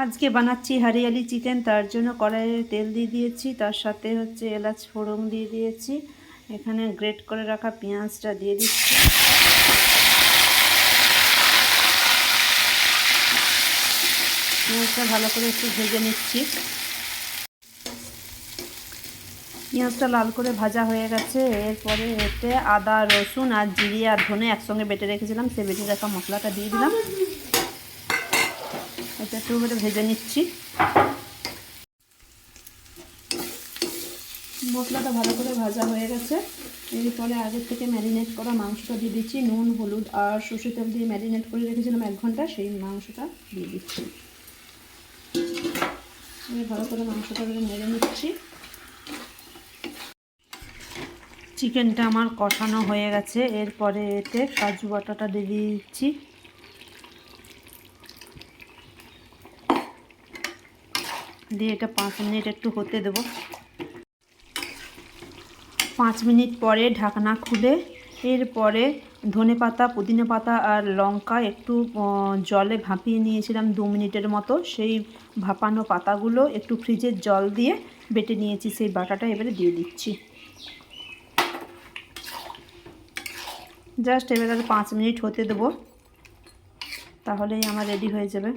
আজকে বানাচ্ছি হরিয়ালি চিকেন, তার জন্য কড়াইয়ে তেল দিয়ে দিয়েছি, তার সাথে হচ্ছে এলাচ ফোড়ন দিয়ে দিয়েছি। এখানে গ্রেট করে রাখা পেঁয়াজটা দিয়ে দিচ্ছি। পেঁয়াজটা ভালো করে একটু ভেজে নিচ্ছি। পেঁয়াজটা লাল করে ভাজা হয়ে গেছে। এরপরে এতে আদা, রসুন আর জিরে আর ধনে একসঙ্গে বেটে রেখেছিলাম, সেই বেটে রাখা মশলাটা দিয়ে দিলাম। এটা একটু করে ভেজে নিচ্ছি। মশলাটা ভালো করে ভাজা হয়ে গেছে। এরপরে আগের থেকে ম্যারিনেট করা মাংসটা দিয়ে দিচ্ছি। নুন, হলুদ আর সরষের তেল দিয়ে ম্যারিনেট করে রেখেছিলাম 1 ঘন্টা, সেই মাংসটা দিয়ে দিচ্ছি। ভালো করে মাংসটা নেড়ে নিচ্ছি। চিকেনটা আমার কষানো হয়ে গেছে। এরপরে এতে কাজু বাটাটা দিয়ে দিচ্ছি। দিয়ে এটা 5 মিনিট একটু হতে দেবো। 5 মিনিট পরে ঢাকনা খুলে এরপরে ধনেপাতা, পুদিনা পাতা আর লঙ্কা একটু জলে ভাপিয়ে নিয়েছিলাম 2 মিনিটের মতো। সেই ভাপানো পাতাগুলো একটু ফ্রিজের জল দিয়ে বেটে নিয়েছি, সেই বাটাটা এবারে দিয়ে দিচ্ছি। জাস্ট এবারে 5 মিনিট হতে দেবো, তাহলেই আমার রেডি হয়ে যাবে।